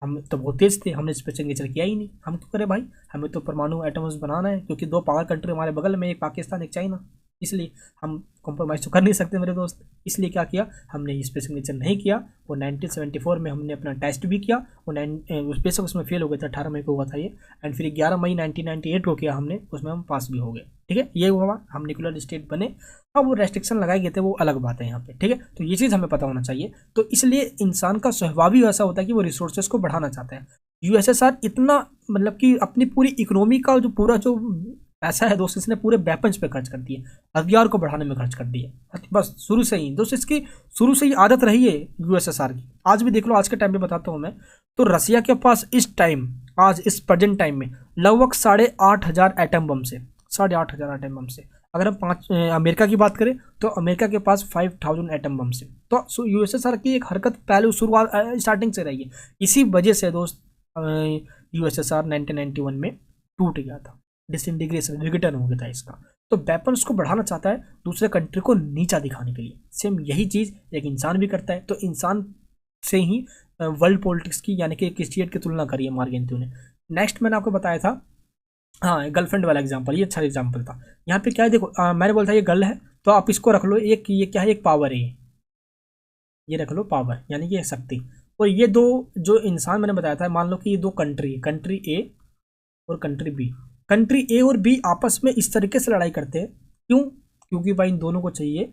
हम तो बहुत तेज थे, हमने इस पर सिग्नेचर किया ही नहीं। हम क्यों करें भाई, हमें तो परमाणु एटम्स बनाना है, क्योंकि दो पावर कंट्री हमारे बगल में, एक पाकिस्तान एक चाइना, इसलिए हम कॉम्प्रोमाइज़ तो कर नहीं सकते मेरे दोस्त। इसलिए क्या किया हमने, इस पर सिग्नेचर नहीं किया। और 1974 में हमने अपना टेस्ट भी किया और बेशक उसमें फेल हो गया था, 18 मई को हुआ था ये, एंड फिर 11 मई 1998 को किया हमने, उसमें हम पास भी हो गए। ठीक है, ये हुआ, हम न्यूक्लियर स्टेट बने। अब वो रेस्ट्रिक्शन लगाए गए थे, वो अलग बात है यहाँ पे। ठीक है, तो ये चीज़ हमें पता होना चाहिए। तो इसलिए इंसान का स्वभाव ही ऐसा होता है कि वो रिसोर्सेज को बढ़ाना चाहता है। यूएसएसआर इतना मतलब कि अपनी पूरी इकोनॉमी का जो पूरा जो पैसा है दोस्त इसने पूरे वेपन्स पे खर्च कर दिए, हथियार को बढ़ाने में खर्च कर दिए, बस शुरू से ही दोस्त इसकी शुरू से ही आदत रही है यूएसएसआर की। आज भी देख लो, आज के टाइम पे बताता हूँ मैं, तो रसिया के पास इस टाइम, आज इस प्रेजेंट टाइम में लगभग 8,500 एटम बम से, 8,500 एटम बम से। अगर हम अमेरिका की बात करें तो अमेरिका के पास 5,000 एटम बम से। तो यूएसएसआर की एक हरकत पहले शुरुआत स्टार्टिंग से रही है। इसी वजह से दोस्त यूएसएसआर 1991 में टूट गया था, डिसइंटीग्रेशन, विघटन हो गया था इसका। तो वेपन्स को बढ़ाना चाहता है दूसरे कंट्री को नीचा दिखाने के लिए। सेम यही चीज़ एक इंसान भी करता है। तो इंसान से ही वर्ल्ड पॉलिटिक्स की यानी कि एक स्टेट की तुलना करी है मार्गेंट्यू ने। नेक्स्ट मैंने आपको बताया था, हाँ, गर्लफ्रेंड वाला एग्जाम्पल, ये अच्छा एग्जाम्पल था। यहाँ पे क्या है देखो, मैंने बोला था ये गर्ल है तो आप इसको रख लो, एक ये क्या है, एक पावर है, ये रख लो पावर यानी कि शक्ति। और ये दो जो इंसान मैंने बताया था, मान लो कि ये दो कंट्री, कंट्री ए और कंट्री बी, कंट्री ए और बी आपस में इस तरीके से लड़ाई करते हैं। क्यों? क्योंकि भाई इन दोनों को चाहिए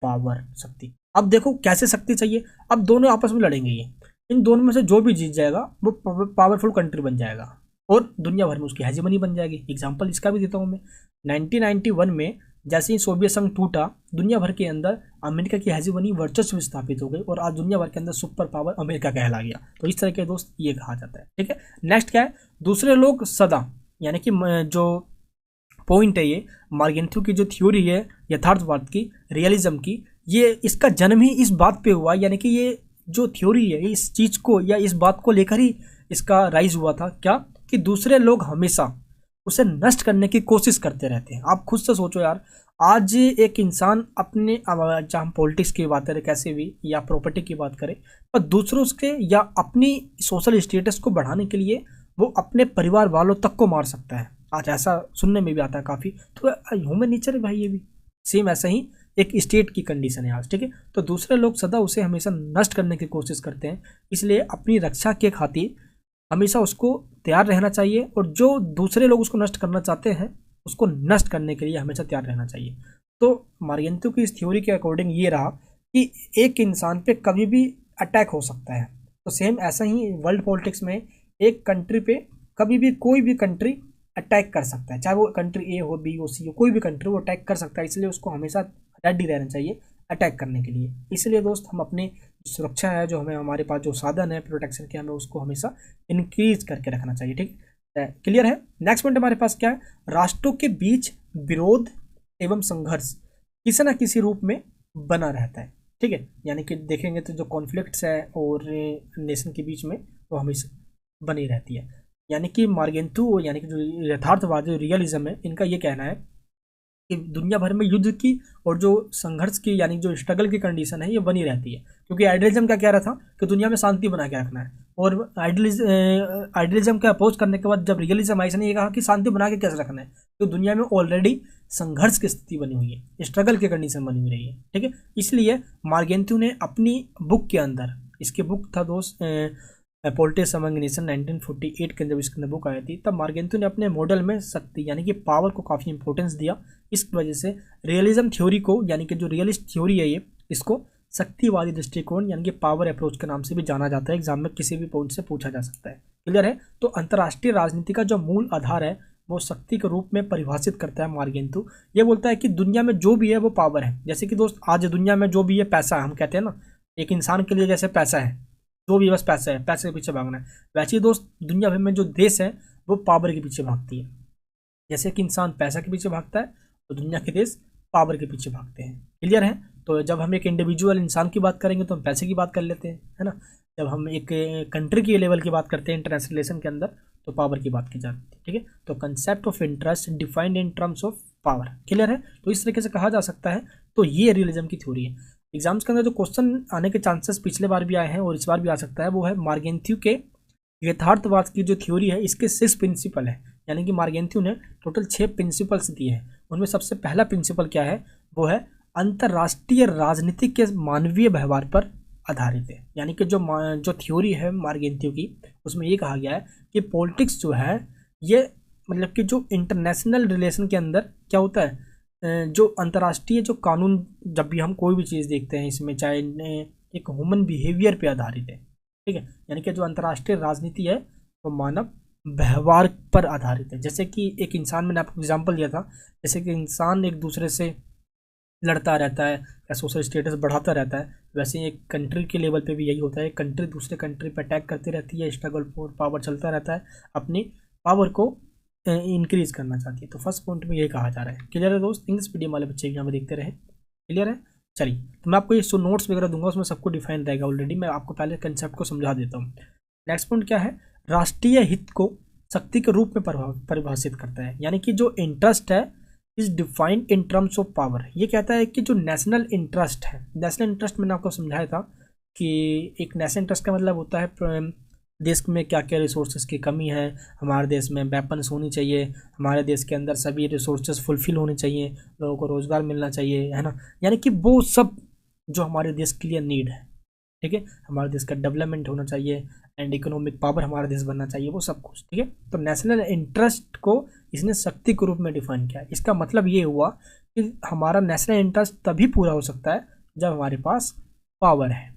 पावर, शक्ति। अब देखो कैसे शक्ति चाहिए, अब दोनों आपस में लड़ेंगे, ये इन दोनों में से जो भी जीत जाएगा वो पावरफुल कंट्री बन जाएगा और दुनिया भर में उसकी हेजेमनी बन जाएगी। एग्जाम्पल इसका भी देता हूँ मैं। 1991 में जैसे ही सोवियत संघ टूटा, दुनिया भर के अंदर अमेरिका की हेजेमनी, वर्चस्व स्थापित हो गई और आज दुनिया भर के अंदर सुपर पावर अमेरिका कहला गया। तो इस तरह के दोस्त ये कहा जाता है। ठीक है, नेक्स्ट क्या है, दूसरे लोग सदा, यानी कि जो पॉइंट है ये मार्गेंट्यू की जो थ्योरी है यथार्थवाद की, रियलिज्म की, ये इसका जन्म ही इस बात पे हुआ, यानी कि ये जो थ्योरी है इस चीज़ को या इस बात को लेकर ही इसका राइज हुआ था। क्या? कि दूसरे लोग हमेशा उसे नष्ट करने की कोशिश करते रहते हैं। आप खुद से सोचो यार, आज एक इंसान अपने, चाहे हम पॉलिटिक्स की बात करें कैसे भी, या प्रॉपर्टी की बात करें, पर दूसरों के या अपनी सोशल स्टेटस को बढ़ाने के लिए वो अपने परिवार वालों तक को मार सकता है। आज ऐसा सुनने में भी आता है काफ़ी। तो ह्यूमन नेचर है भाई, ये भी सेम ऐसा ही एक स्टेट की कंडीशन है आज। ठीक है, तो दूसरे लोग सदा उसे हमेशा नष्ट करने की कोशिश करते हैं, इसलिए अपनी रक्षा के खातिर हमेशा उसको तैयार रहना चाहिए और जो दूसरे लोग उसको नष्ट करना चाहते हैं उसको नष्ट करने के लिए हमेशा तैयार रहना चाहिए। तो मार्गेंट्यू की इस थ्योरी के अकॉर्डिंग ये रहा कि एक इंसान पे कभी भी अटैक हो सकता है। तो सेम ऐसा ही वर्ल्ड पॉलिटिक्स में एक कंट्री पे कभी भी कोई भी कंट्री अटैक कर सकता है, चाहे वो कंट्री ए हो, बी हो, सी हो, कोई भी कंट्री वो अटैक कर सकता है। इसलिए उसको हमेशा रेडी रहना चाहिए अटैक करने के लिए। इसलिए दोस्त हम अपनी सुरक्षा है, जो हमें हमारे पास जो साधन है प्रोटेक्शन के, हमें उसको हमेशा इंक्रीज करके रखना चाहिए। ठीक है, क्लियर है। नेक्स्ट पॉइंट हमारे पास क्या है, राष्ट्रों के बीच विरोध एवं संघर्ष किसी न किसी रूप में बना रहता है। ठीक है, यानी कि देखेंगे तो जो कॉन्फ्लिक्ट्स है और नेशन के बीच में वो हमेशा बनी रहती है। यानी कि मार्गेंट्यू यानी कि जो यथार्थवाद, जो रियलिज्म है, इनका ये कहना है कि दुनिया भर में युद्ध की और जो संघर्ष की यानी जो स्ट्रगल की कंडीशन है ये बनी रहती है। क्योंकि आइडियलिज्म क्या कह रहा था कि दुनिया में शांति बना के रखना है, और आइडियलिज्म का अपोज करने के बाद जब रियलिज्म आई, इसने ये कहा कि शांति बना के कैसे रखना है, तो दुनिया में ऑलरेडी संघर्ष की स्थिति बनी हुई है, स्ट्रगल की कंडीशन बनी हुई रही है। ठीक है, इसलिए मार्गेंट्यू ने अपनी बुक के अंदर, इसके बुक था दोस्त पॉलिटिक्स अमंग नेशन 1948 के अंदर इसके अंदर बुक आई थी, तब मार्गेंट्यू ने अपने मॉडल में शक्ति यानी कि पावर को काफ़ी इंपॉर्टेंस दिया। इस वजह से रियलिज्म थ्योरी को, यानी कि जो रियलिस्ट थ्योरी है ये, इसको शक्तिवादी दृष्टिकोण यानी कि पावर अप्रोच के नाम से भी जाना जाता है। एग्जाम में किसी भी पॉइंट से पूछा जा सकता है। क्लियर है। तो अंतर्राष्ट्रीय राजनीति का जो मूल आधार है वो शक्ति के रूप में परिभाषित करता है मार्गेंट्यू। ये बोलता है कि दुनिया में जो भी है वो पावर है। जैसे कि दोस्त आज दुनिया में जो भी है पैसा है, हम कहते हैं ना एक इंसान के लिए जैसे पैसा है, जो भी बस पैसा है, पैसे के पीछे भागना है, वैसे ही दोस्त दुनिया भर में जो देश है वो पावर के पीछे भागती है। जैसे कि इंसान पैसा के पीछे भागता है तो दुनिया के देश पावर के पीछे भागते हैं। क्लियर है। तो जब हम एक इंडिविजुअल इंसान की बात करेंगे तो हम पैसे की बात कर लेते हैं, है ना। जब हम एक कंट्री की लेवल की बात करते हैं इंटरनेशनल रिलेशन के अंदर तो पावर की बात की जाती है। ठीक है, तो concept of interest defined in terms of power. Clear है। तो इस तरीके से कहा जा सकता है। तो ये रियलिज्म की थ्योरी है। एग्जाम्स के अंदर जो क्वेश्चन आने के चांसेस पिछले बार भी आए हैं और इस बार भी आ सकता है वो है मार्गेंट्यू के यथार्थवाद की जो थ्योरी है इसके 6 प्रिंसिपल है। यानी कि मार्गेंट्यू ने टोटल 6 प्रिंसिपल्स दिए हैं। उनमें सबसे पहला प्रिंसिपल क्या है, वो है अंतर्राष्ट्रीय राजनीति के मानवीय व्यवहार पर आधारित है। यानी कि जो थ्योरी है मार्गेंट्यू की उसमें ये कहा गया है कि पॉलिटिक्स जो है ये मतलब कि जो इंटरनेशनल रिलेशन के अंदर क्या होता है, जो अंतर्राष्ट्रीय जो कानून, जब भी हम कोई भी चीज़ देखते हैं इसमें चाहे एक ह्यूमन बिहेवियर पे आधारित है। ठीक है, यानी कि जो अंतर्राष्ट्रीय राजनीति है वो मानव व्यवहार पर आधारित है। जैसे कि एक इंसान, मैंने आपको एग्जांपल दिया था, जैसे कि इंसान एक दूसरे से लड़ता रहता है या सोशल स्टेटस बढ़ाता रहता है, वैसे ही एक कंट्री के लेवल पे भी यही होता है। कंट्री दूसरे कंट्री पर अटैक करती रहती है, स्ट्रगल फॉर पावर चलता रहता है, अपनी पावर को इंक्रीज करना चाहती है। तो फर्स्ट पॉइंट में ये कहा जा रहा है। क्लियर है दोस्त? इंग्लिश मीडियम वाले बच्चे यहाँ पे देखते रहे। क्लियर है? चलिए, तो मैं आपको ये नोट्स वगैरह दूंगा, उसमें सबको डिफाइन रहेगा ऑलरेडी। मैं आपको पहले कंसेप्ट को समझा देता हूँ। नेक्स्ट पॉइंट क्या है? राष्ट्रीय हित को शक्ति के रूप में परिभाषित करता है, यानी कि जो इंटरेस्ट है is defined in terms of power. ये कहता है कि जो नेशनल इंटरेस्ट है, नेशनल इंटरेस्ट मैंने आपको समझाया था कि एक नेशनल इंटरेस्ट का मतलब होता है देश में क्या क्या रिसोर्सेज की कमी है, हमारे देश में वेपन्स होनी चाहिए, हमारे देश के अंदर सभी रिसोर्सेज फुलफिल होने चाहिए, लोगों को रोज़गार मिलना चाहिए, है ना। यानी कि वो सब जो हमारे देश के लिए नीड है, ठीक है, हमारे देश का डेवलपमेंट होना चाहिए एंड इकोनॉमिक पावर हमारा देश बनना चाहिए, वो सब कुछ, ठीक है। तो नेशनल इंटरेस्ट को इसने शक्ति के रूप में डिफाइन किया। इसका मतलब ये हुआ कि हमारा नेशनल इंटरेस्ट तभी पूरा हो सकता है जब हमारे पास पावर है।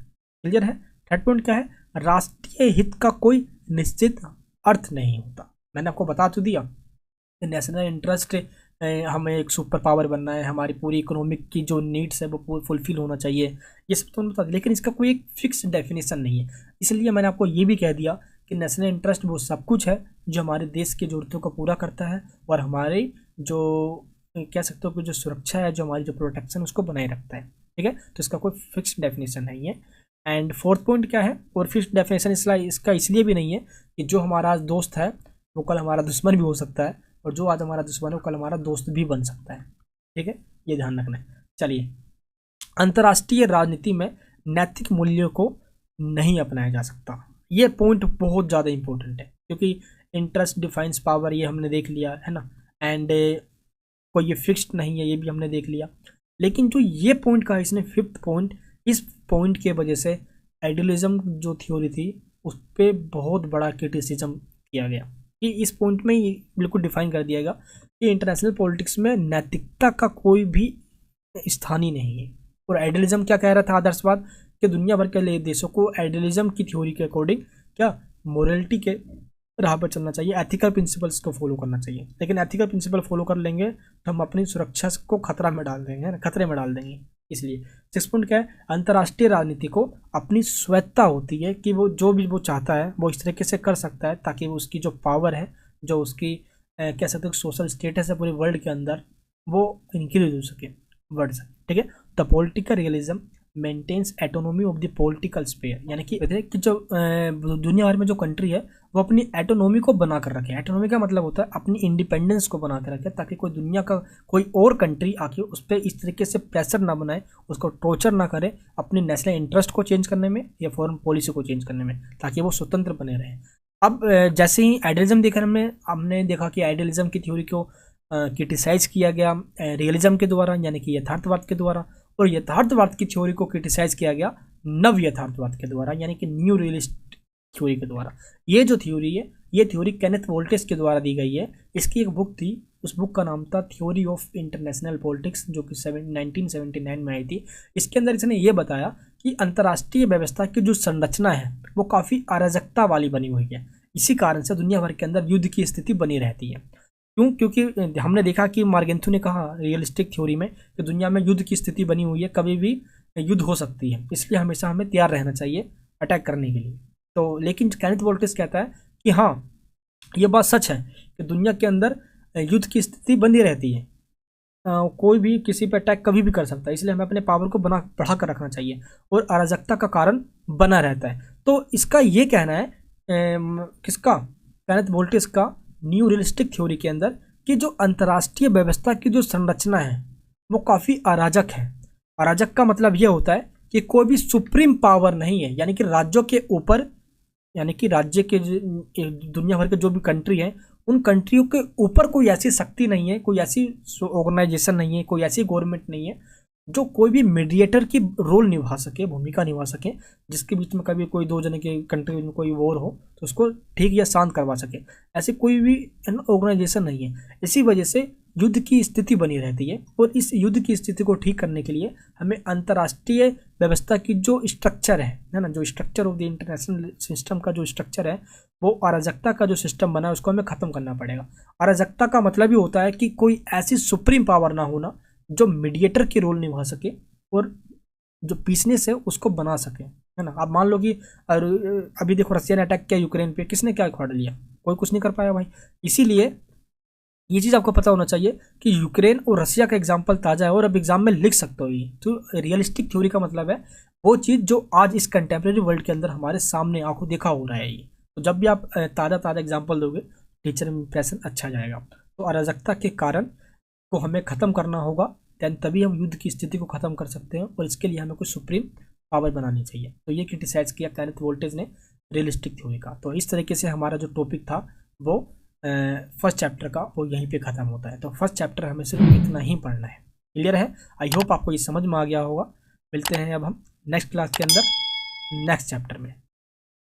क्लियर है? थर्ड पॉइंट क्या है? राष्ट्रीय हित का कोई निश्चित अर्थ नहीं होता। मैंने आपको बता तो दिया कि नेशनल इंटरेस्ट, हमें एक सुपर पावर बनना है, हमारी पूरी इकोनॉमिक की जो नीड्स है वो फुलफिल होना चाहिए, ये सब तो बता, लेकिन इसका कोई एक फिक्स डेफिनेशन नहीं है। इसलिए मैंने आपको ये भी कह दिया कि नेशनल इंटरेस्ट वो सब कुछ है जो हमारे देश की ज़रूरतों को पूरा करता है और हमारे जो कह सकते हो कि जो सुरक्षा है, जो हमारी जो प्रोटेक्शन उसको बनाए रखता है, ठीक है। तो इसका कोई फिक्स डेफिनेशन नहीं है। एंड फोर्थ पॉइंट क्या है? और फिक्स डेफिनेशन इसका इसलिए भी नहीं है कि जो हमारा आज दोस्त है वो कल हमारा दुश्मन भी हो सकता है, और जो आज हमारा दुश्मन है वो कल हमारा दोस्त भी बन सकता है, ठीक है, ये ध्यान रखना है। चलिए, अंतर्राष्ट्रीय राजनीति में नैतिक मूल्यों को नहीं अपनाया जा सकता। ये पॉइंट बहुत ज़्यादा इंपॉर्टेंट है, क्योंकि इंटरेस्ट डिफाइंस पावर, ये हमने देख लिया है ना, एंड कोई ये फिक्स्ड नहीं है, ये भी हमने देख लिया। लेकिन जो ये पॉइंट कहा इसने, फिफ्थ पॉइंट, इस पॉइंट की वजह से आइडियलिज्म जो थ्योरी थी उस पर बहुत बड़ा क्रिटिसिज्म किया गया कि इस पॉइंट में ही बिल्कुल डिफाइन कर दिया गया कि इंटरनेशनल पॉलिटिक्स में नैतिकता का कोई भी स्थान ही नहीं है। और आइडियलिज्म क्या कह रहा था? आदर्शवाद, कि दुनिया भर के देशों को आइडियलिज्म की थ्योरी के अकॉर्डिंग क्या मोरलिटी के राह पर चलना चाहिए, एथिकल प्रिंसिपल्स को फॉलो करना चाहिए। लेकिन एथिकल प्रिंसिपल फॉलो कर लेंगे तो हम अपनी सुरक्षा को खतरे में डाल देंगे। इसलिए 6 पॉइंट क्या है? अंतर्राष्ट्रीय राजनीति को अपनी स्वायत्ता होती है कि वो जो भी वो चाहता है वो इस तरीके से कर सकता है ताकि वो उसकी जो पावर है, जो उसकी कह सकते हो सोशल स्टेटस है पूरे वर्ल्ड के अंदर, वो इंक्रीज हो सके, बढ़ सके, ठीक है। The political realism maintains autonomy of the political sphere, यानी कि जो दुनिया भर में जो कंट्री है वो अपनी एटोनॉमी को बना कर रखे। एटोनॉमी का मतलब होता है अपनी इंडिपेंडेंस को बना कर रखे, ताकि कोई दुनिया का कोई और कंट्री आके उस पर इस तरीके से प्रेशर ना बनाए, उसको टॉर्चर ना करे अपने नेशनल इंटरेस्ट को चेंज करने में या फॉरेन पॉलिसी को चेंज करने में, ताकि वो स्वतंत्र बने रहे। अब जैसे ही आइडियलिज्म देखा हमने देखा कि आइडियलिज्म की थ्योरी को क्रिटिसाइज किया गया रियलिज्म के द्वारा, यानी कि यथार्थवाद के द्वारा, और यथार्थवाद की थ्योरी को क्रिटिसाइज किया गया नव यथार्थवाद के द्वारा, यानी कि न्यू रियलिस्ट थ्योरी के द्वारा। ये जो थ्योरी है, ये थ्योरी केनेथ वोल्टेज के द्वारा दी गई है। इसकी एक बुक थी, उस बुक का नाम था थ्योरी ऑफ इंटरनेशनल पॉलिटिक्स, जो कि 1979 में आई थी। इसके अंदर इसने ये बताया कि अंतर्राष्ट्रीय व्यवस्था की जो संरचना है वो काफ़ी अराजकता वाली बनी हुई है। इसी कारण से दुनिया भर के अंदर युद्ध की स्थिति बनी रहती है। क्यों? क्योंकि हमने देखा कि मार्गेंथू ने कहा रियलिस्टिक थ्योरी में कि दुनिया में युद्ध की स्थिति बनी हुई है, कभी भी युद्ध हो सकती है, इसलिए हमेशा हमें तैयार रहना चाहिए अटैक करने के लिए। तो लेकिन केनेथ वोल्टेज कहता है कि हाँ, ये बात सच है कि दुनिया के अंदर युद्ध की स्थिति बनी रहती है, कोई भी किसी पर अटैक कभी भी कर सकता है, इसलिए हमें अपने पावर को बढ़ा कर रखना चाहिए, और अराजकता का कारण बना रहता है। तो इसका ये कहना है किसका? केनेथ वोल्टेज का, न्यू रियलिस्टिक थ्योरी के अंदर, कि जो अंतर्राष्ट्रीय व्यवस्था की जो संरचना है वो काफ़ी अराजक है। अराजक का मतलब ये होता है कि कोई भी सुप्रीम पावर नहीं है, यानी कि राज्यों के ऊपर, यानी कि राज्य के दुनिया भर के जो भी कंट्री है उन कंट्रियों के ऊपर कोई ऐसी शक्ति नहीं है, कोई ऐसी ऑर्गेनाइजेशन नहीं है, कोई ऐसी गवर्नमेंट नहीं है जो कोई भी मीडिएटर की रोल निभा सके, भूमिका निभा सके, जिसके बीच में कभी कोई दो जने के कंट्री में कोई वॉर हो तो उसको ठीक या शांत करवा सके। ऐसी कोई भी ऑर्गेनाइजेशन नहीं है। इसी वजह से युद्ध की स्थिति बनी रहती है, और इस युद्ध की स्थिति को ठीक करने के लिए हमें अंतर्राष्ट्रीय व्यवस्था की जो स्ट्रक्चर है ना, जो structure of the international system का जो स्ट्रक्चर है, वो अराजकता का जो सिस्टम बना है उसको हमें ख़त्म करना पड़ेगा। अराजकता का मतलब ही होता है कि कोई ऐसी सुप्रीम पावर ना होना जो मीडिएटर की रोल निभा सके और जो पीसनेस है उसको बना सके, है ना। आप मान लो कि अभी देखो रसिया ने अटैक किया यूक्रेन पे, किसने क्या उखाड़ लिया? कोई कुछ नहीं कर पाया भाई। इसीलिए ये चीज़ आपको पता होना चाहिए कि यूक्रेन और रसिया का एग्जाम्पल ताज़ा है और अब एग्जाम में लिख सकते हो ये। तो रियलिस्टिक थ्योरी का मतलब है वो चीज़ जो आज इस कंटेम्प्रेरी वर्ल्ड के अंदर हमारे सामने आंखों देखा हो रहा है ये। तो जब भी आप ताज़ा एग्जाम्पल दोगे टीचर में इंप्रेशन अच्छा जाएगा। तो अराजकता के कारण को हमें ख़त्म करना होगा, दैन तभी हम युद्ध की स्थिति को ख़त्म कर सकते हैं, और इसके लिए हमें कुछ सुप्रीम पावर बनानी चाहिए। तो ये क्रिटिसाइज़ किया कैनेथ वोल्टेज ने रियलिस्टिक थ्योरी का। तो इस तरीके से हमारा जो टॉपिक था वो फर्स्ट चैप्टर का वो यहीं पे ख़त्म होता है। तो फर्स्ट चैप्टर हमें सिर्फ इतना ही पढ़ना है। क्लियर है? आई होप आपको ये समझ में आ गया होगा। मिलते हैं अब हम नेक्स्ट क्लास के अंदर नेक्स्ट चैप्टर में।